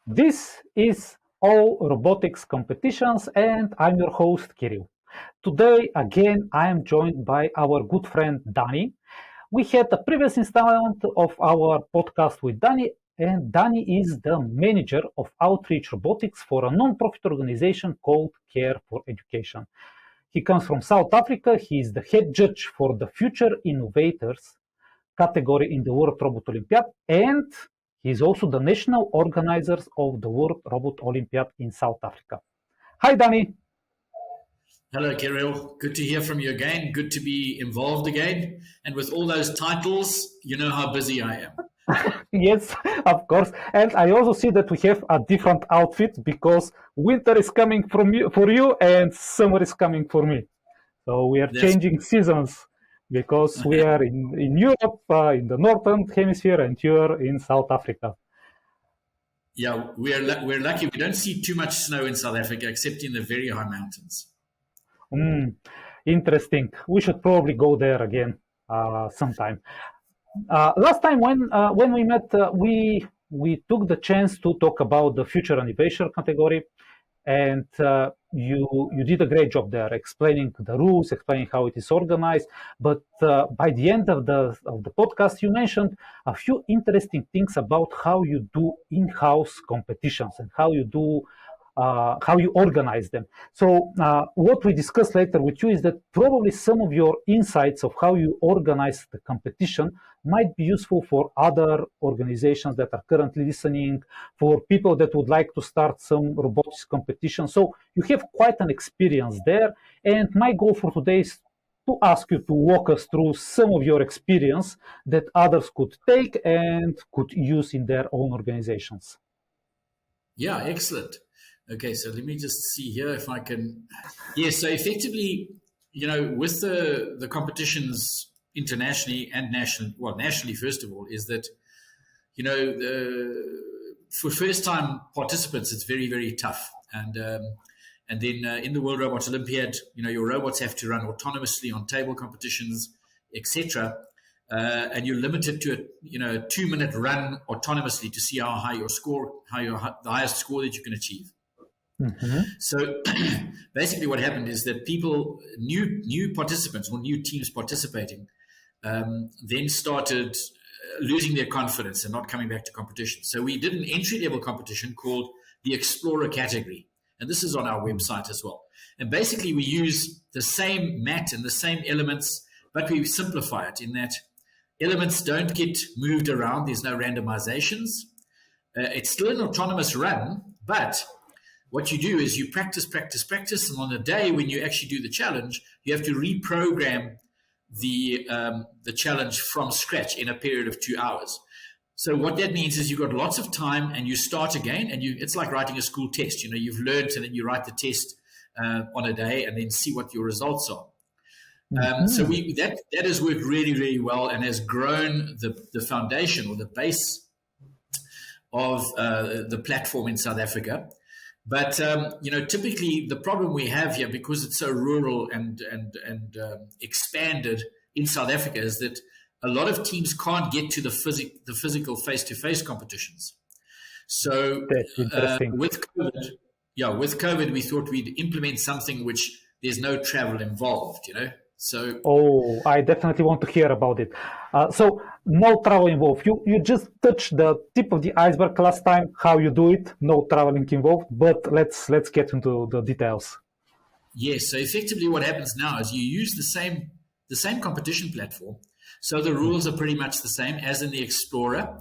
This is All Robotics Competitions, and I'm your host, Kiril. Today, again, I am joined by our good friend, Danie. We had a previous installment of our podcast with Danie, and Danie is the manager of Outreach Robotics for a non-profit organization called Care for Education. He comes from South Africa. He is the head judge for the Future Innovators category in the World Robot Olympiad, and he is also the national organizer of the World Robot Olympiad in South Africa. Hi, Danie. Hello, Kiril. Good to hear from you again. Good to be involved again. And with all those titles, you know how busy I am. Yes, of course. And I also see that we have a different outfit because winter is coming for you and summer is coming for me. So we are changing seasons because we are in Europe, in the northern hemisphere, and you are in South Africa. Yeah, we're lucky. We don't see too much snow in South Africa, except in the very high mountains. Interesting. We should probably go there again sometime. Last time when we met, we took the chance to talk about the future innovation category, and you did a great job there, explaining the rules, explaining how it is organized. But by the end of the podcast, you mentioned a few interesting things about how you do in-house competitions and how you organize them. So what we discussed later with you is that probably some of your insights of how you organize the competition might be useful for other organizations that are currently listening, for people that would like to start some robotics competition. So you have quite an experience there. And my goal for today is to ask you to walk us through some of your experience that others could take and could use in their own organizations. Yeah, excellent. Okay, so let me just see here if I can. Yeah, so effectively, with the competitions internationally and nationally, well, nationally, first of all, is that, for first-time participants, it's very, very tough. And then in the World Robot Olympiad, your robots have to run autonomously on table competitions, etc. And you're limited to a 2-minute run autonomously to see how high your score, the highest score that you can achieve. Mm-hmm. So basically what happened is that new participants or new teams participating then started losing their confidence and not coming back to competition. So we did an entry-level competition called the Explorer category. And this is on our website as well. And basically we use the same mat and the same elements, but we simplify it in that elements don't get moved around. There's no randomizations. It's still an autonomous run, but what you do is you practice, and on the day when you actually do the challenge, you have to reprogram the challenge from scratch in a period of 2 hours. So what that means is you've got lots of time and you start again, and it's like writing a school test. You've learned, and then you write the test on a day and then see what your results are. So that has worked really, really well and has grown the foundation or the base of the platform in South Africa. But typically the problem we have here, because it's so rural and expanded in South Africa, is that a lot of teams can't get to the physical face-to-face competitions. So with COVID, we thought we'd implement something which there's no travel involved. So I definitely want to hear about it. So no travel involved. You just touched the tip of the iceberg last time, how you do it, no traveling involved, but let's get into the details. Yes, so effectively what happens now is you use the same competition platform. So the rules are pretty much the same as in the Explorer.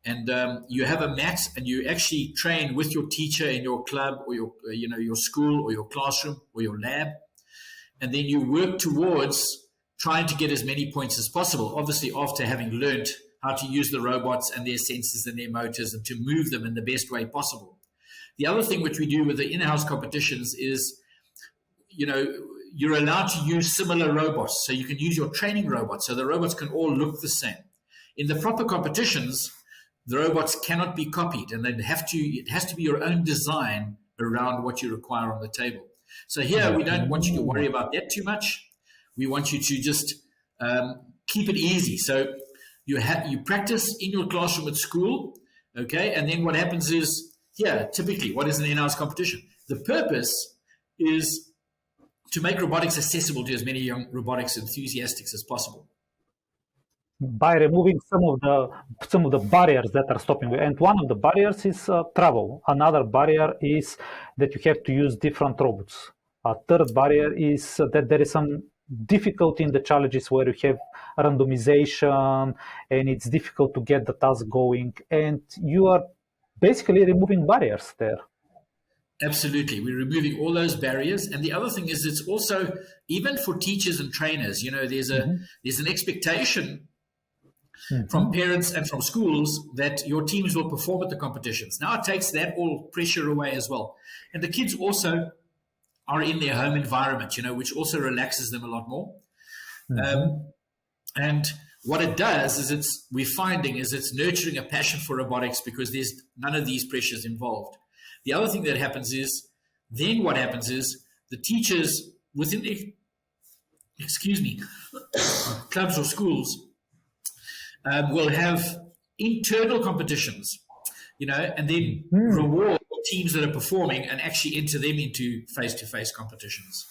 And you have a mat and you actually train with your teacher in your club or your school or your classroom or your lab. And then you work towards trying to get as many points as possible, obviously after having learned how to use the robots and their sensors and their motors and to move them in the best way possible. The other thing which we do with the in-house competitions is, you're allowed to use similar robots. So you can use your training robots. So the robots can all look the same. In the proper competitions, the robots cannot be copied, and it has to be your own design around what you require on the table. So here, we don't want you to worry about that too much. We want you to just keep it easy. So you practice in your classroom at school, okay? And then what happens is here, typically, what is an in-house competition? The purpose is to make robotics accessible to as many young robotics enthusiasts as possible. By removing some of the barriers that are stopping you. And one of the barriers is travel. Another barrier is that you have to use different robots. A third barrier is that there is some difficulty in the challenges where you have randomization and it's difficult to get the task going. And you are basically removing barriers there. Absolutely. We're removing all those barriers. And the other thing is it's also, even for teachers and trainers, there's an expectation from parents and from schools that your teams will perform at the competitions. Now it takes that all pressure away as well. And the kids also are in their home environment, which also relaxes them a lot more. And what it does is we're finding it's nurturing a passion for robotics because there's none of these pressures involved. The other thing that happens is the teachers within the, clubs or schools will have internal competitions, and then reward teams that are performing and actually enter them into face-to-face competitions.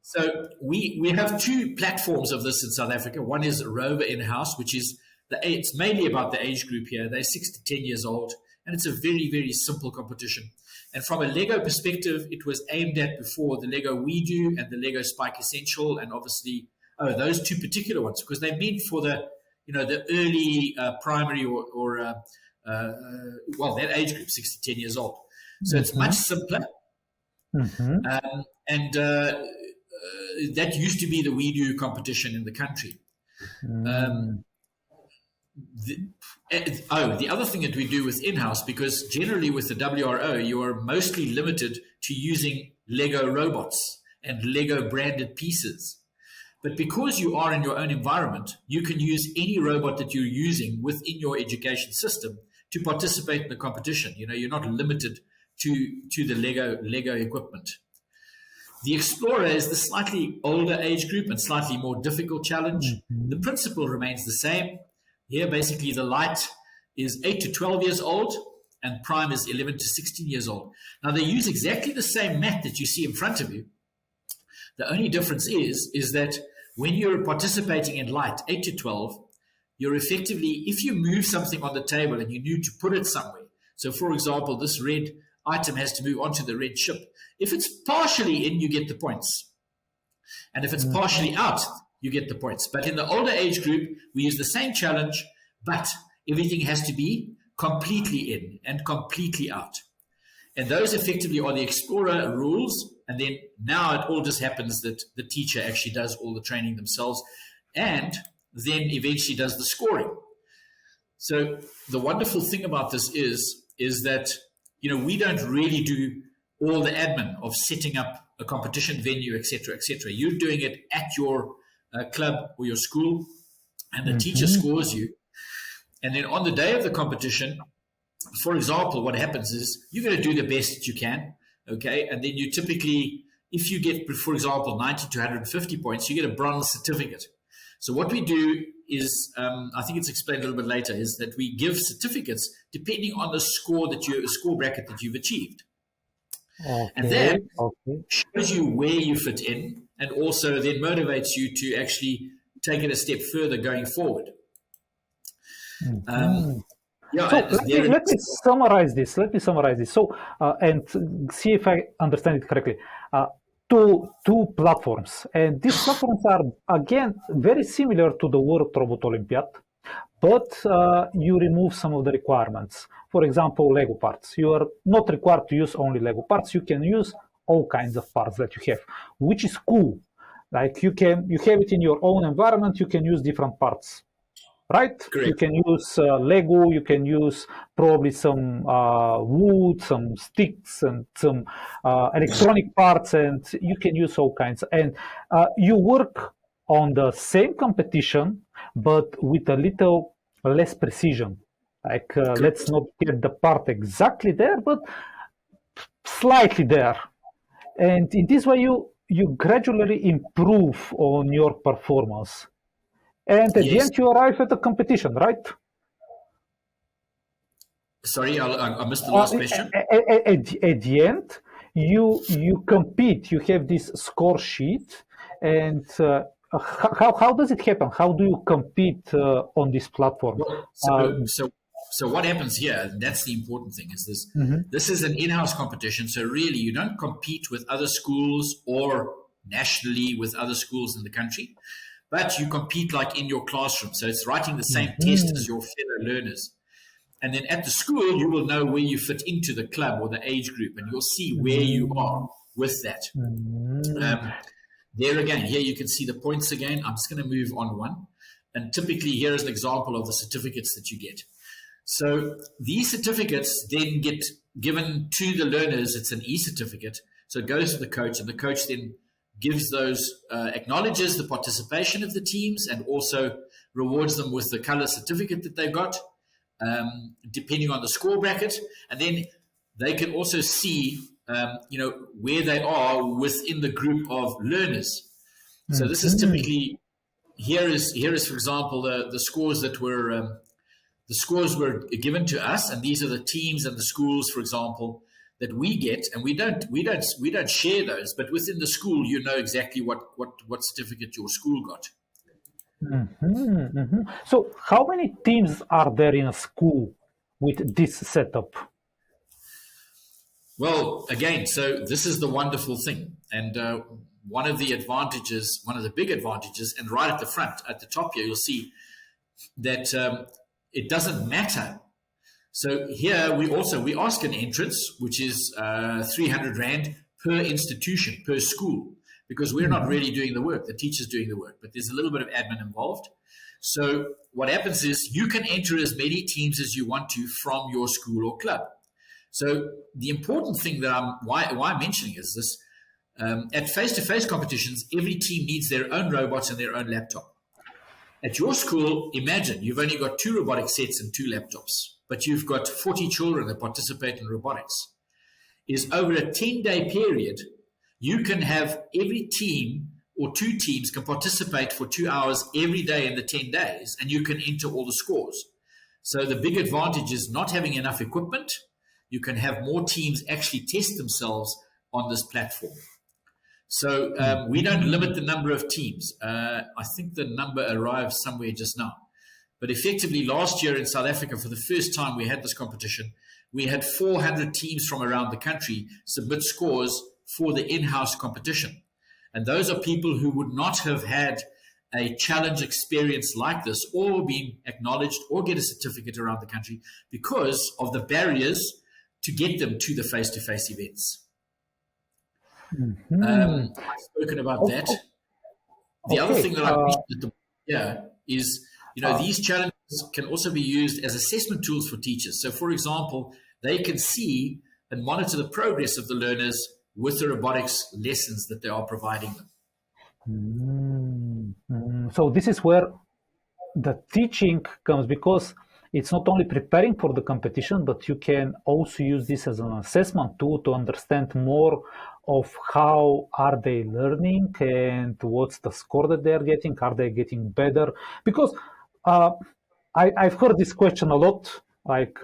So we have two platforms of this in South Africa. One is Rover in-house, which is it's mainly about the age group here. They're 6 to 10 years old, and it's a very, very simple competition. And from a Lego perspective, it was aimed at before the Lego We Do and the Lego Spike Essential, and obviously those two particular ones, because they're meant for the early primary or that age group, 6 to 10 years old. So it's much simpler. And that used to be the We Do competition in the country. The other thing that we do with in-house, because generally with the WRO, you are mostly limited to using Lego robots and Lego branded pieces. But because you are in your own environment, you can use any robot that you're using within your education system to participate in the competition. You're not limited to the Lego equipment. The Explorer is the slightly older age group and slightly more difficult challenge. The principle remains the same. Here, basically, the light is 8 to 12 years old and Prime is 11 to 16 years old. Now, they use exactly the same mat that you see in front of you. The only difference is that when you're participating in light, 8 to 12, you're effectively, if you move something on the table and you need to put it somewhere, so for example, this red item has to move onto the red ship. If it's partially in, you get the points. And if it's partially out, you get the points. But in the older age group, we use the same challenge, but everything has to be completely in and completely out. And those effectively are the Explorer rules. And then now it all just happens that the teacher actually does all the training themselves and then eventually does the scoring. So the wonderful thing about this is that, we don't really do all the admin of setting up a competition venue, et cetera, et cetera. You're doing it at your club or your school, and the teacher scores you. And then on the day of the competition, for example, what happens is you're going to do the best that you can, okay? And then you typically, if you get, for example, 90 to 150 points, you get a bronze certificate. So what we do is, I think it's explained a little bit later, is that we give certificates depending on the score bracket that you've achieved. Okay, and that shows you where you fit in and also then motivates you to actually take it a step further going forward. So let me summarize this. So, and see if I understand it correctly. Two platforms, and these platforms are again very similar to the World Robot Olympiad, but you remove some of the requirements. For example, Lego parts. You are not required to use only Lego parts. You can use all kinds of parts that you have, which is cool. Like you have it in your own environment. You can use different parts, right? Correct. You can use Lego. You can use probably some wood, some sticks, and some electronic parts, and you can use all kinds. And you work on the same competition, but with a little less precision. Like let's not get the part exactly there, but slightly there. And in this way, you gradually improve on your performance. And at the end, you arrive at the competition, right? Sorry, I missed the last question. At the end, you compete. You have this score sheet, and how does it happen? How do you compete on this platform? Well, so what happens here? And that's the important thing. Is this? Mhm. This is an in-house competition. So really, you don't compete with other schools or nationally with other schools in the country, but you compete like in your classroom. So it's writing the same test as your fellow learners. And then at the school, you will know where you fit into the club or the age group, and you'll see where you are with that. There again, here you can see the points again. I'm just going to move on one. And typically, here is an example of the certificates that you get. So these certificates then get given to the learners. It's an e-certificate. So it goes to the coach, and the coach then gives those, acknowledges the participation of the teams, and also rewards them with the color certificate that they've got, depending on the score bracket. And then they can also see, where they are within the group of learners. So this is typically, here is for example, the scores that were, the scores were given to us, and these are the teams and the schools, for example, that we get, and we don't share those, but within the school, you know exactly what certificate your school got. So, how many teams are there in a school with this setup? Well, again, so this is the wonderful thing, and one of the big advantages, and right at the front, at the top here, you'll see that it doesn't matter. So here we ask an entrance, which is 300 Rand per institution, per school, because we're not really doing the work. The teacher's doing the work, but there's a little bit of admin involved. So what happens is you can enter as many teams as you want to from your school or club. So the important thing that why I'm mentioning is this, at face-to-face competitions, every team needs their own robots and their own laptop. At your school, imagine you've only got 2 robotic sets and 2 laptops, but you've got 40 children that participate in robotics. Is over a 10-day period, you can have every team or 2 teams can participate for 2 hours every day in the 10 days, and you can enter all the scores. So the big advantage is not having enough equipment. You can have more teams actually test themselves on this platform. So we don't limit the number of teams. I think the number arrived somewhere just now. But effectively, last year in South Africa, for the first time we had this competition, we had 400 teams from around the country submit scores for the in-house competition. And those are people who would not have had a challenge experience like this, or being acknowledged or get a certificate around the country because of the barriers to get them to the face-to-face events. I've spoken about that. The other thing that I mentioned is, these challenges can also be used as assessment tools for teachers. So, for example, they can see and monitor the progress of the learners with the robotics lessons that they are providing them. So this is where the teaching comes, because it's not only preparing for the competition, but you can also use this as an assessment tool to understand more of how are they learning and what's the score that they're getting. Are they getting better? Because I've heard this question a lot, like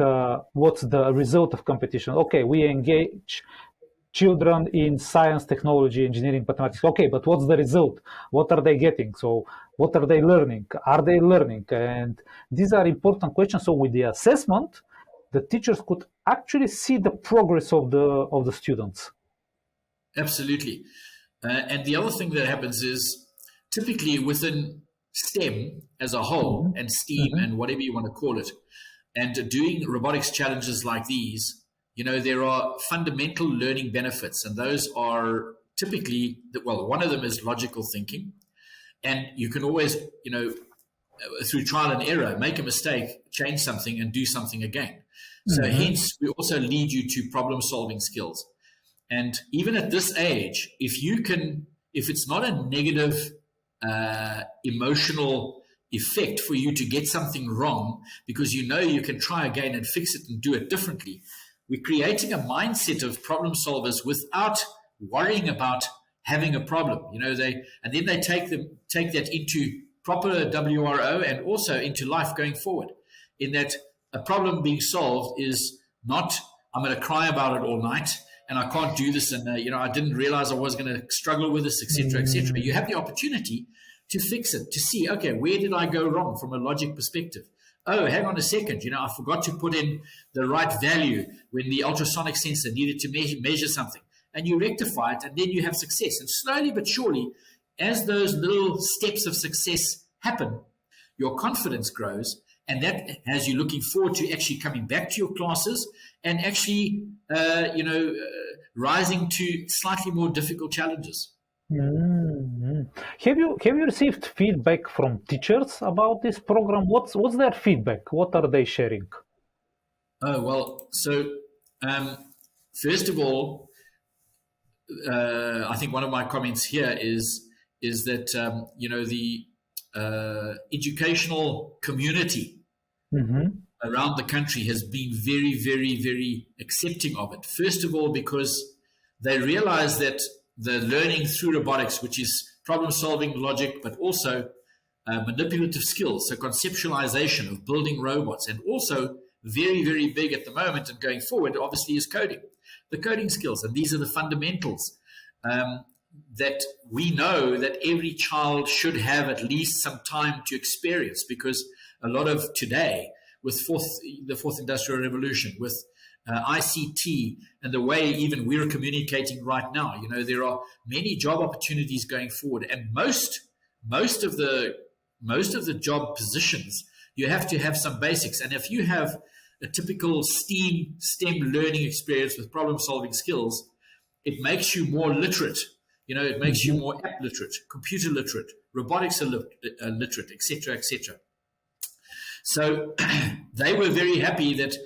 what's the result of competition? Okay, we engage children in science, technology, engineering, mathematics. Okay, but what's the result? What are they getting? So what are they learning? Are they learning? And these are important questions. So with the assessment, the teachers could actually see the progress of the students. Absolutely. And the other thing that happens is typically within STEM as a whole, and STEAM and whatever you want to call it, and doing robotics challenges like these, there are fundamental learning benefits, and those are typically, one of them is logical thinking. And you can always, through trial and error, make a mistake, change something, and do something again. So hence, we also lead you to problem-solving skills. And even at this age, if it's not a negative emotional effect for you to get something wrong, because you can try again and fix it and do it differently, we're creating a mindset of problem solvers without worrying about having a problem. And then they take that into proper WRO and also into life going forward, in that a problem being solved is not, I'm going to cry about it all night and I can't do this. And, I didn't realize I was going to struggle with this, et cetera, et cetera. You have the opportunity to fix it, to see, okay, where did I go wrong from a logic perspective? Oh, hang on a second. I forgot to put in the right value when the ultrasonic sensor needed to measure something. And you rectify it, and then you have success. And slowly but surely, as those little steps of success happen, your confidence grows. And that has you looking forward to actually coming back to your classes and actually, rising to slightly more difficult challenges. Mm-hmm. Have you received feedback from teachers about this program? What's their feedback? What are they sharing? Oh, well, so first of all, I think one of my comments here is that the educational community around the country has been very, very, very accepting of it. First of all, because they realize that the learning through robotics, which is problem-solving logic, but also manipulative skills, so conceptualization of building robots, and also very, very big at the moment and going forward, obviously, is coding. The coding skills, and these are the fundamentals that we know that every child should have at least some time to experience, because a lot of today, with the fourth industrial revolution, with ICT and the way even we're communicating right now, there are many job opportunities going forward, and most of the job positions, you have to have some basics. And if you have a typical STEM learning experience with problem-solving skills, it makes you more literate. It makes you more app literate, computer literate, robotics literate, etc., etc. So they were very happy that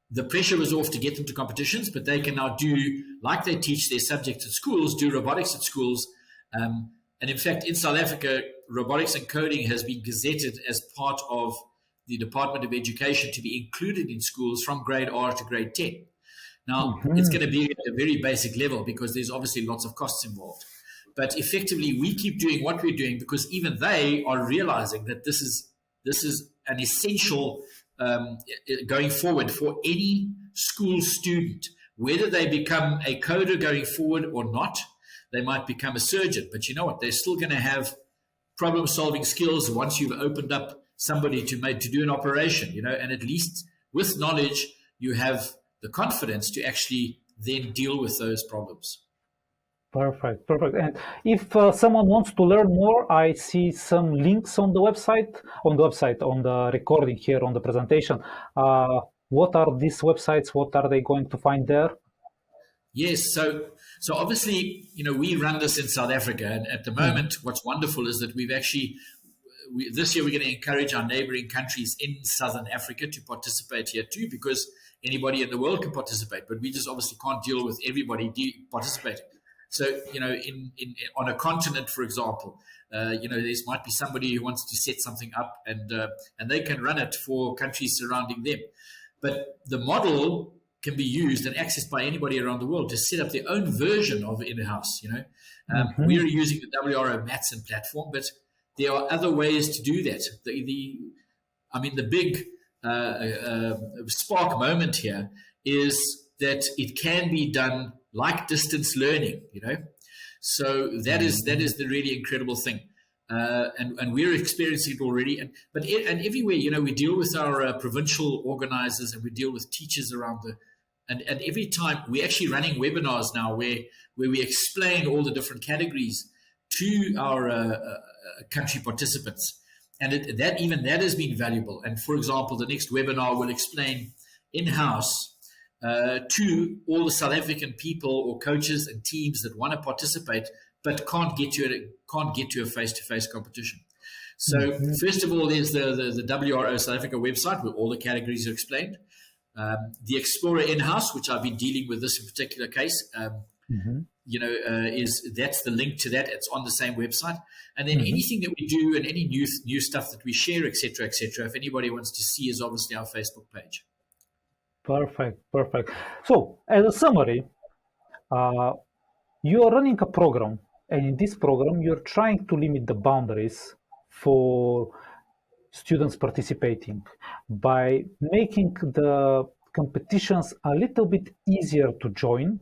the pressure was off to get them to competitions, but they can now do, like they teach their subjects at schools, do robotics at schools. And in fact, in South Africa, robotics and coding has been gazetted as part of the Department of Education to be included in schools from grade R to grade 10. Now, it's going to be at a very basic level because there's obviously lots of costs involved. But effectively, we keep doing what we're doing because even they are realizing that this is an essential going forward for any school student, whether they become a coder going forward or not. They might become a surgeon, but you know what? They're still going to have problem-solving skills once you've opened up somebody to do an operation, and at least with knowledge, you have the confidence to actually then deal with those problems. Perfect. And if someone wants to learn more, I see some links on the website, on the recording here, on the presentation. What are these websites? What are they going to find there? Yes, so obviously, we run this in South Africa, and at the moment, what's wonderful is that we've actually, this year we're going to encourage our neighboring countries in Southern Africa to participate here too, because anybody in the world can participate, but we just obviously can't deal with everybody participating. So, on a continent, for example, there might be somebody who wants to set something up and they can run it for countries surrounding them. But the model can be used and accessed by anybody around the world to set up their own version of in-house. We're using the WRO Matson platform, but there are other ways to do that. The big spark moment here is that it can be done like distance learning, So that is the really incredible thing. And we're experiencing it already. And everywhere, we deal with our provincial organizers and we deal with teachers around and every time we're actually running webinars now where we explain all the different categories to our country participants. And that has been valuable. And for example, the next webinar will explain in-house to all the South African people or coaches and teams that want to participate but can't get to a face-to-face competition. So first of all, there's the WRO South Africa website where all the categories are explained. The Explorer in-house, which I've been dealing with this in particular case, that's the link to that. It's on the same website. And then anything that we do and any new stuff that we share, etc., if anybody wants to see, is obviously our Facebook page. Perfect. So, as a summary, you are running a program, and in this program, you're trying to limit the boundaries for students participating, by making the competitions a little bit easier to join,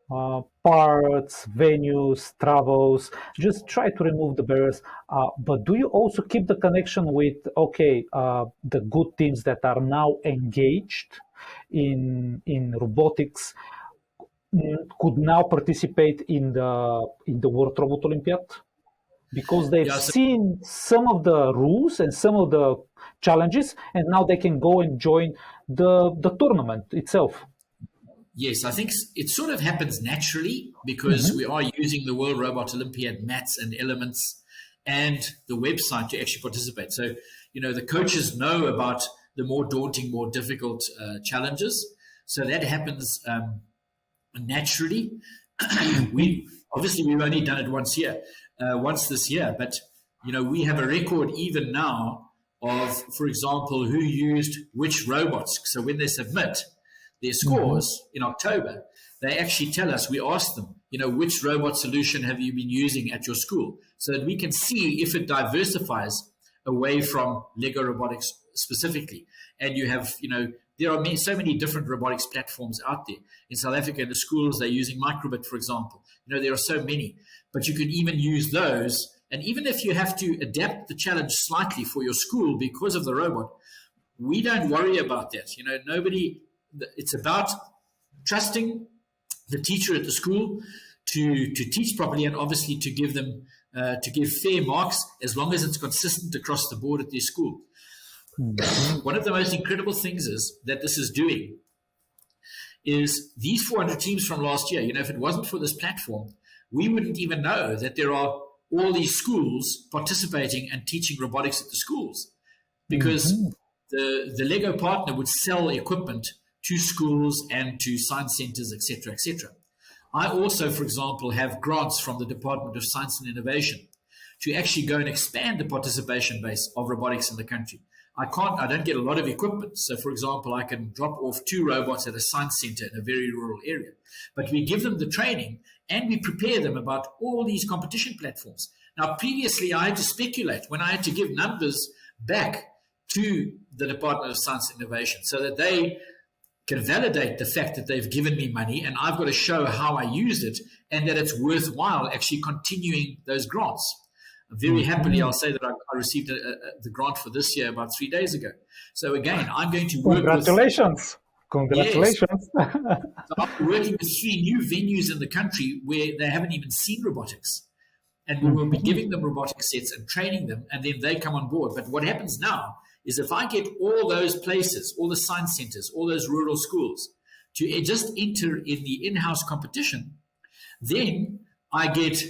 parts, venues, travels, just try to remove the barriers. But do you also keep the connection with, the good teams that are now engaged in robotics could now participate in the World Robot Olympiad? Because they've seen some of the rules and some of the challenges, and now they can go and join the tournament itself. Yes, I think it sort of happens naturally because we are using the World Robot Olympiad mats and elements and the website to actually participate. So, the coaches know about the more daunting, more difficult challenges. So that happens naturally. We've only done it once this year, but we have a record even now of, for example, who used which robots. So when they submit their scores in October, they actually tell us, we ask them, which robot solution have you been using at your school, so that we can see if it diversifies away from Lego robotics specifically. And you have, there are so many different robotics platforms out there. In South Africa, in the schools, they're using Microbit, for example. There are so many, but you can even use those. And even if you have to adapt the challenge slightly for your school because of the robot, we don't worry about that. It's about trusting the teacher at the school to teach properly, and obviously to give them to give fair marks as long as it's consistent across the board at their school. One of the most incredible things is that this is doing is these 400 teams from last year. If it wasn't for this platform, we wouldn't even know that there are all these schools participating and teaching robotics at the schools, because the Lego partner would sell equipment to schools and to science centers, etc., etc. I also, for example, have grants from the Department of Science and Innovation to actually go and expand the participation base of robotics in the country. I don't get a lot of equipment. So, for example, I can drop off 2 robots at a science center in a very rural area. But we give them the training and we prepare them about all these competition platforms. Now, previously, I had to speculate when I had to give numbers back to the Department of Science and Innovation so that they can validate the fact that they've given me money, and I've got to show how I used it and that it's worthwhile actually continuing those grants. Very happily, I'll say that I received the grant for this year about 3 days ago. So again, I'm going to work Congratulations. Congratulations. Yes. So I'm working with 3 new venues in the country where they haven't even seen robotics. And we will be giving them robotic sets and training them, and then they come on board. But what happens now is if I get all those places, all the science centers, all those rural schools to just enter in the in-house competition, then I get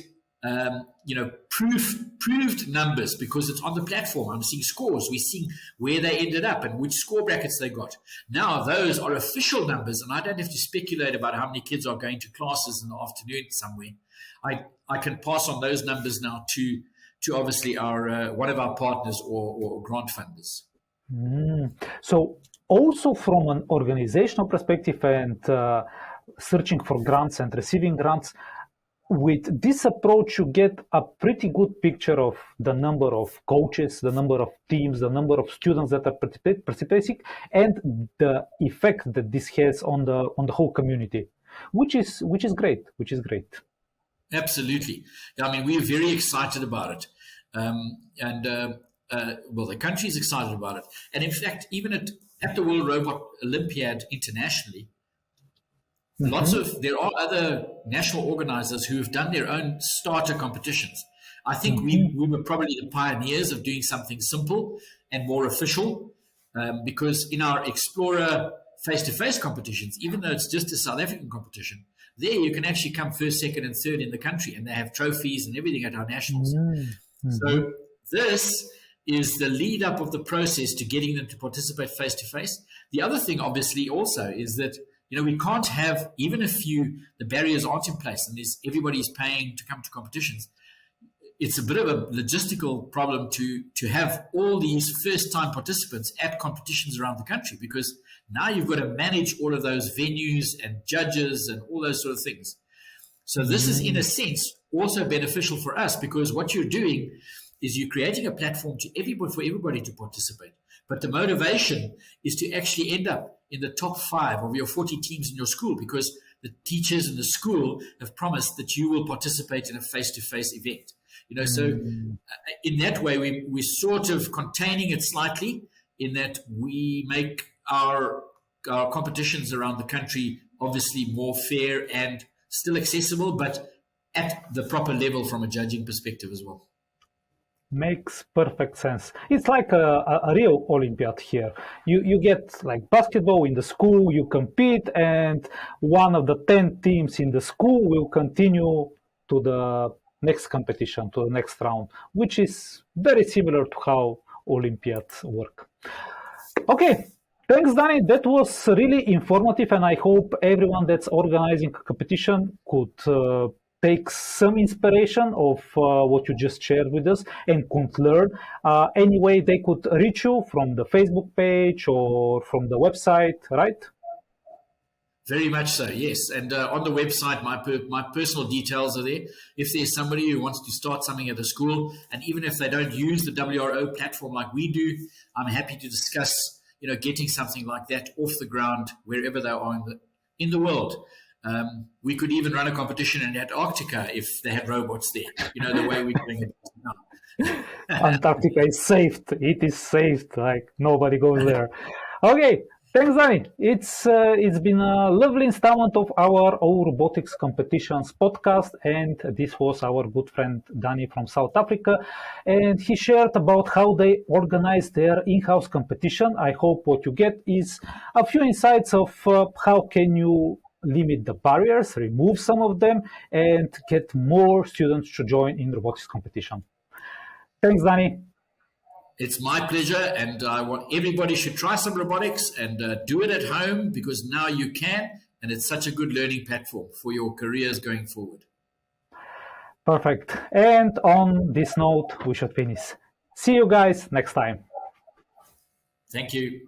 proved numbers because it's on the platform. I'm seeing scores. We're seeing where they ended up and which score brackets they got. Now those are official numbers, and I don't have to speculate about how many kids are going to classes in the afternoon somewhere. I can pass on those numbers now to obviously our one of our partners or grant funders. So also from an organizational perspective and searching for grants and receiving grants, with this approach, you get a pretty good picture of the number of coaches, the number of teams, the number of students that are participating, and the effect that this has on the whole community, which is great. Absolutely. I mean, we're very excited about it. The country is excited about it. And in fact, even at the World Robot Olympiad internationally, there are other national organizers who have done their own starter competitions. I think we were probably the pioneers of doing something simple and more official, because in our Explorer face-to-face competitions, even though it's just a South African competition, there you can actually come first, second, and third in the country, and they have trophies and everything at our nationals. So this is the lead up of the process to getting them to participate face-to-face. The other thing, obviously, also is that we can't have, even if the barriers aren't in place and everybody's paying to come to competitions, it's a bit of a logistical problem to have all these first-time participants at competitions around the country, because now you've got to manage all of those venues and judges and all those sort of things. So this is, in a sense, also beneficial for us, because what you're doing is you're creating a platform to everybody for everybody to participate. But the motivation is to actually end up in the top 5 of your 40 teams in your school, because the teachers in the school have promised that you will participate in a face-to-face event. So in that way, we're sort of containing it slightly, in that we make our competitions around the country obviously more fair and still accessible, but at the proper level from a judging perspective as well. Makes perfect sense. It's like a real Olympiad here. You get like basketball in the school, you compete, and one of the 10 teams in the school will continue to the next competition, to the next round, which is very similar to how Olympiads work. Okay, thanks, Danie. That was really informative, and I hope everyone that's organizing a competition could take some inspiration of what you just shared with us and could learn. Anyway, they could reach you from the Facebook page or from the website, right? Very much so, yes. And on the website, my personal details are there. If there's somebody who wants to start something at the school, and even if they don't use the WRO platform like we do, I'm happy to discuss, getting something like that off the ground wherever they are in the world. We could even run a competition in Antarctica if they had robots there, the way we're doing it now. Antarctica is saved. It is saved. Like nobody goes there. Okay. Thanks, Danie. It's been a lovely installment of our Robotics Competitions podcast, and this was our good friend Danie from South Africa, and he shared about how they organize their in-house competition. I hope what you get is a few insights of how can you limit the barriers, remove some of them, and get more students to join in robotics competition. Thanks, Danie. It's my pleasure, and I want everybody should try some robotics and do it at home, because now you can, and it's such a good learning platform for your careers going forward. Perfect. And on this note, we should finish. See you guys next time. Thank you.